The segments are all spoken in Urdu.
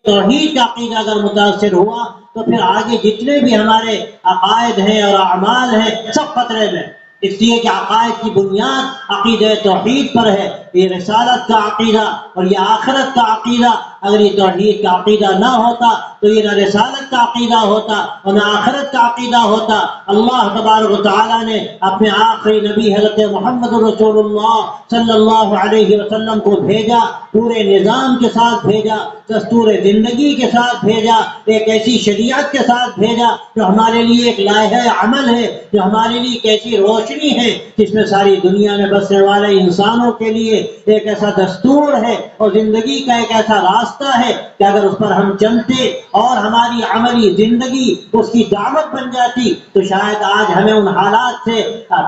توحید کا عقیدہ اگر متاثر ہوا تو پھر آگے جتنے بھی ہمارے عقائد ہیں اور اعمال ہیں سب خطرے میں، اس لیے کہ عقائد کی بنیاد عقیدہ توحید پر ہے۔ یہ رسالت کا عقیدہ اور یہ آخرت کا عقیدہ، اگر یہ توحید کا عقیدہ نہ ہوتا تو یہ نہ رسالت کا عقیدہ ہوتا اور نہ آخرت کا عقیدہ ہوتا۔ اللہ تبارک و تعالیٰ نے اپنے آخری نبی حضرت محمد رسول اللہ صلی اللہ علیہ وسلم کو بھیجا، پورے نظام کے ساتھ بھیجا، دستور زندگی کے ساتھ بھیجا، ایک ایسی شریعت کے ساتھ بھیجا جو ہمارے لیے ایک لائحہ عمل ہے، جو ہمارے لیے ایک ایسی روشنی ہے جس میں ساری دنیا میں بسنے والے انسانوں کے لیے ایک ایسا دستور ہے اور زندگی کا ایک ایسا راستہ ہے کہ اگر اس پر ہم چلتے اور ہماری عملی زندگی اس کی دعوت بن جاتی تو شاید آج ہمیں ان حالات سے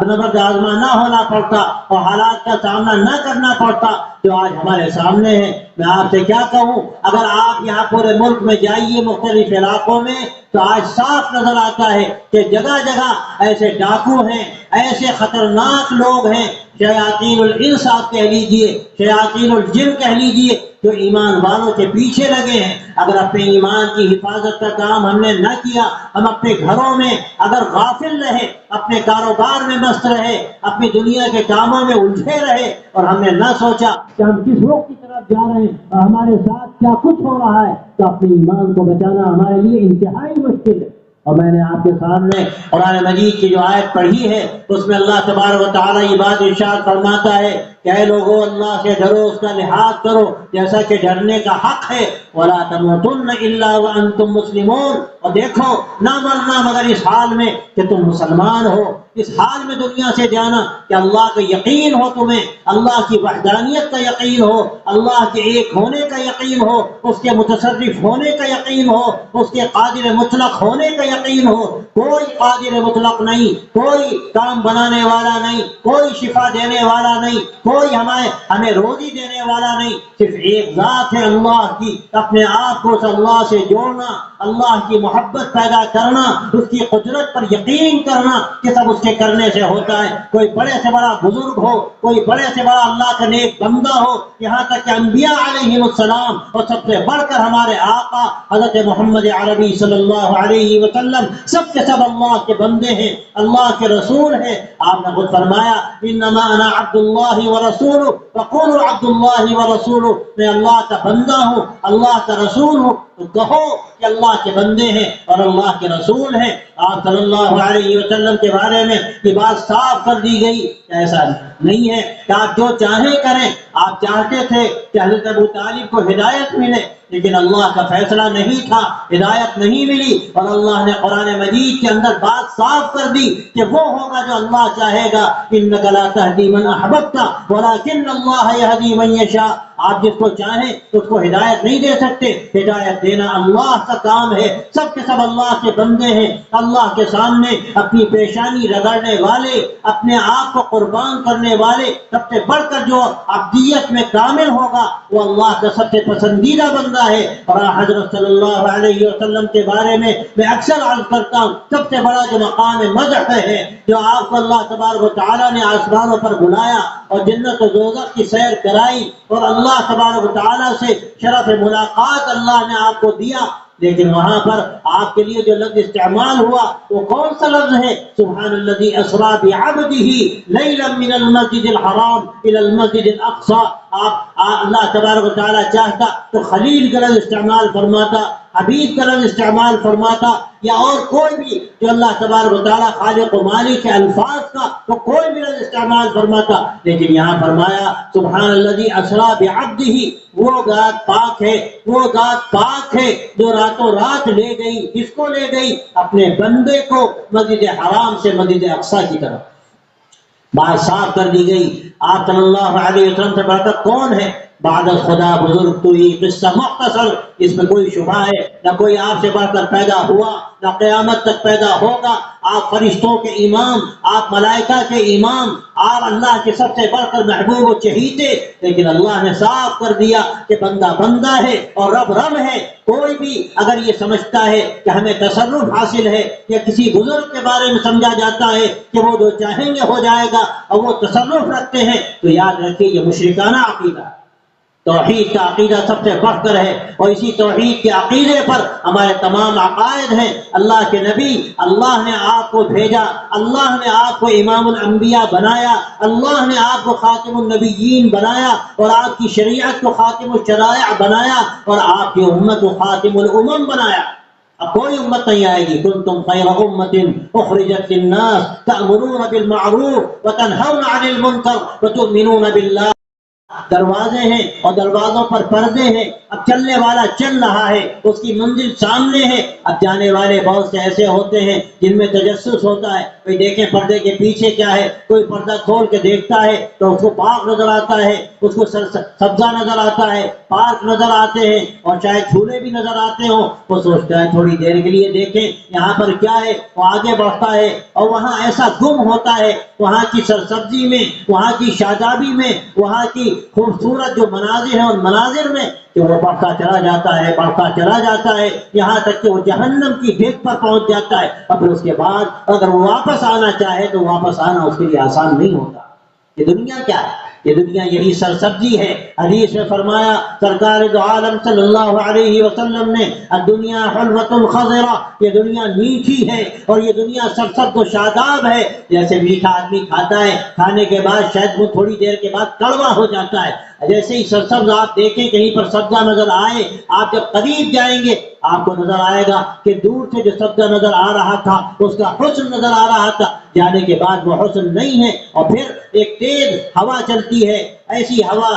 نبرد آزما نہ ہونا پڑتا اور حالات کا سامنا نہ کرنا پڑتا جو آج ہمارے سامنے ہے۔ میں آپ سے کیا کہوں، اگر آپ یہاں پورے ملک میں جائیے مختلف علاقوں میں تو آج صاف نظر آتا ہے کہ جگہ جگہ ایسے ڈاکو ہیں، ایسے خطرناک لوگ ہیں، شیاطین الانس آپ کہہ لیجئے، شیاطین الجن کہہ لیجئے، جو ایمان والوں کے پیچھے لگے ہیں۔ اگر اپنے ایمان کی حفاظت کا کام ہم نے نہ کیا، ہم اپنے گھروں میں اگر غافل رہے، اپنے کاروبار میں مست رہے، اپنی دنیا کے کاموں میں الجھے رہے اور ہم نے نہ سوچا کہ ہم کس رخ کی طرف جا رہے ہیں اور ہمارے ساتھ کیا کچھ ہو رہا ہے، تو اپنے ایمان کو بچانا ہمارے لیے انتہائی مشکل ہے۔ اور میں نے آپ کے سامنے قرآن مجید کی جو آیت پڑھی ہے اس میں اللہ تبارک و تعالیٰ یہ بات ارشاد فرماتا ہے کہ اے لوگوں اللہ سے ڈرو، اس کا لحاظ کرو جیسا کہ ڈرنے کا حق ہے، وَلَا تَمُوتُنَّ إِلَّا وَأَنْتُمْ مُسْلِمُونَ، اور دیکھو نہ مرنا مگر اس حال میں کہ تم مسلمان ہو، اس حال میں دنیا سے جانا کہ اللہ کا یقین ہو، تمہیں اللہ کی وحدانیت کا یقین ہو، اللہ کے ایک ہونے کا یقین ہو، اس کے متصرف ہونے کا یقین ہو، اس کے قادر مطلق ہونے کا یقین ہو۔ کوئی قادر مطلق نہیں، کوئی کام بنانے والا نہیں، کوئی شفا دینے والا نہیں، کوئی ہمیں روزی دینے والا نہیں، صرف ایک ذات ہے اللہ کی۔ اپنے آپ کو اس اللہ سے جوڑنا، اللہ کی محبت پیدا کرنا، اس کی قدرت پر یقین کرنا کہ سب اس کے کرنے سے ہوتا ہے۔ کوئی بڑے سے بڑا بزرگ ہو، کوئی بڑے سے بڑا اللہ کا نیک بندہ ہو، یہاں تک کہ انبیاء علیہ السلام اور سب سے بڑھ کر ہمارے آقا حضرت محمد عربی صلی اللہ علیہ وسلم، سب کے سب اللہ کے بندے ہیں، اللہ کے رسول ہیں۔ آپ نے خود فرمایا انما انا عبد اللہ ورسولہ فقولوا عبد اللہ ورسولہ، میں اللہ کا بندہ ہوں، اللہ کا رسول ہوں، تو کہو کہ اللہ کے بندے ہیں اور اللہ کے رسول ہیں۔ آپ صلی اللہ علیہ وسلم کے بارے میں یہ بات صاف کر دی گئی، ایسا نہیں ہے کہ آپ جو چاہیں کریں۔ آپ چاہتے تھے کہ حضرت ابو طالب کو ہدایت ملے، لیکن اللہ کا فیصلہ نہیں تھا، ہدایت نہیں ملی، اور اللہ نے قرآن مجید کے اندر بات صاف کر دی کہ وہ ہوگا جو اللہ چاہے گا۔ انک لا تہدی من احببت ولکن اللہ یہدی من یشاء، آپ جس کو چاہیں اس کو ہدایت نہیں دے سکتے، ہدایت دینا اللہ کا کام ہے۔ سب کے سب اللہ کے بندے ہیں، اللہ کے سامنے اپنی پیشانی رگڑنے والے، اپنے آپ کو قربان کرنے والے، سب سے بڑھ کر جو عبدیت میں کامل ہوگا وہ اللہ کا سب سے پسندیدہ بندہ ہے۔ اور حضرت صلی اللہ علیہ وسلم کے بارے میں اکثر عرض کرتا ہوں، سب سے بڑا جو مقام مدح ہے، جو آپ کو اللہ تبارک و تعالیٰ نے آسمانوں پر بلایا اور جنت و دوزخ کی سیر کرائی اور اللہ تبارک و تعالیٰ سے شرف ملاقات اللہ نے آپ کو دیا، لیکن وہاں پر آپ کے لیے جو لفظ استعمال ہوا وہ کون سا لفظ ہے؟ سبحان الذی اسری بعبدہ لیلا من المسجد الحرام الى المسجد الاقصى۔ آپ اللہ تبارک و تعالیٰ چاہتا تو خلیل کا لفظ استعمال فرماتا، حبیب کا لفظ استعمال فرماتا، یا اور کوئی بھی جو اللہ تبارک و تعالیٰ خالق و مالک کے الفاظ کا تو کوئی بھی لفظ استعمال فرماتا، لیکن یہاں فرمایا سبحان الذی اسری بعبدہ، وہ ذات پاک ہے، وہ ذات پاک ہے جو راتوں رات لے گئی، کس کو لے گئی؟ اپنے بندے کو مسجد حرام سے مسجد اقصی کی طرف۔ بات صاف کر دی گئی۔ آپ صلی اللہ علیہ وسلم سے بڑھ کر کون ہے؟ بعد خدا بزرگ تو یہ قصہ مختصر، اس میں کوئی شبہ ہے، نہ کوئی آپ سے بڑھ کر پیدا ہوا، نہ قیامت تک پیدا ہوگا۔ آپ فرشتوں کے امام، آپ ملائکہ کے امام، آپ اللہ کے سب سے بڑھ کر محبوب و چہیتے، لیکن اللہ نے صاف کر دیا کہ بندہ بندہ ہے اور رب رب ہے۔ کوئی بھی اگر یہ سمجھتا ہے کہ ہمیں تصرف حاصل ہے یا کسی بزرگ کے بارے میں سمجھا جاتا ہے کہ وہ جو چاہیں گے ہو جائے گا اور وہ تصرف رکھتے ہیں، تو یاد رکھیے یہ مشرکانہ عقیدہ ہے۔ توحید کا عقیدہ سب سے بڑھ کر ہے، اور اسی توحید کے عقیدے پر ہمارے تمام عقائد ہیں۔ اللہ کے نبی، اللہ نے آپ کو بھیجا، اللہ نے آپ کو امام الانبیاء بنایا، اللہ نے آپ کو خاتم النبیین بنایا، اور آپ کی شریعت کو خاتم الشرائع بنایا، اور آپ کی امت کو خاتم الامم بنایا۔ اب کوئی امت نہیں آئے گی۔ کنتم خیر امت اخرجت للناس تأمرون بالمعروف وتنہون عن المنکر وتؤمنون باللہ۔ دروازے ہیں اور دروازوں پر پردے ہیں۔ اب چلنے والا چل رہا ہے، اس کی منزل سامنے ہے۔ اب جانے والے بہت سے ایسے ہوتے ہیں جن میں تجسس ہوتا ہے، کوئی دیکھیں پردے کے پیچھے کیا ہے، کوئی پردہ کھول کے دیکھتا ہے تو اس کو باغ نظر آتا ہے، اس کو سبزہ نظر آتا ہے، پارک نظر آتے ہیں، اور شاید جھولے بھی نظر آتے ہوں۔ وہ سوچتا ہے تھوڑی دیر کے لیے دیکھیں یہاں پر کیا ہے، وہ آگے بڑھتا ہے، اور وہاں ایسا گم ہوتا ہے، وہاں کی سرسبزی میں، وہاں کی شادابی میں، وہاں کی خوبصورت جو مناظر ہیں، اور مناظر میں کہ وہ بڑھتا چلا جاتا ہے، بڑھتا چلا جاتا ہے، یہاں تک کہ وہ جہنم کی بھیک پر پہنچ جاتا ہے۔ اور پھر اس کے بعد اگر وہ واپس آنا چاہے تو واپس آنا اس کے لیے آسان نہیں ہوتا۔ یہ دنیا کیا ہے؟ یہ دنیا یہی سرسبزی ہے۔ حدیث میں فرمایا سرکار دو عالم صلی اللہ علیہ وسلم نے، الدنیا حلوۃ خضرہ، یہ دنیا میٹھی ہے، اور یہ دنیا سرسبز و شاداب ہے۔ جیسے میٹھا آدمی کھاتا ہے، کھانے کے بعد شاید وہ تھوڑی دیر کے بعد کڑوا ہو جاتا ہے، جیسے ہی سرسبز آپ دیکھیں کہیں پر سبزہ نظر آئے، آپ جب قریب جائیں گے آپ کو نظر آئے گا کہ دور سے جو سبزہ نظر آ رہا تھا اس کا حسن نظر آ رہا تھا، جانے کے بعد وہ حسن نہیں ہے۔ اور پھر ایک تیز ہوا چلتی ہے، ایسی ہوا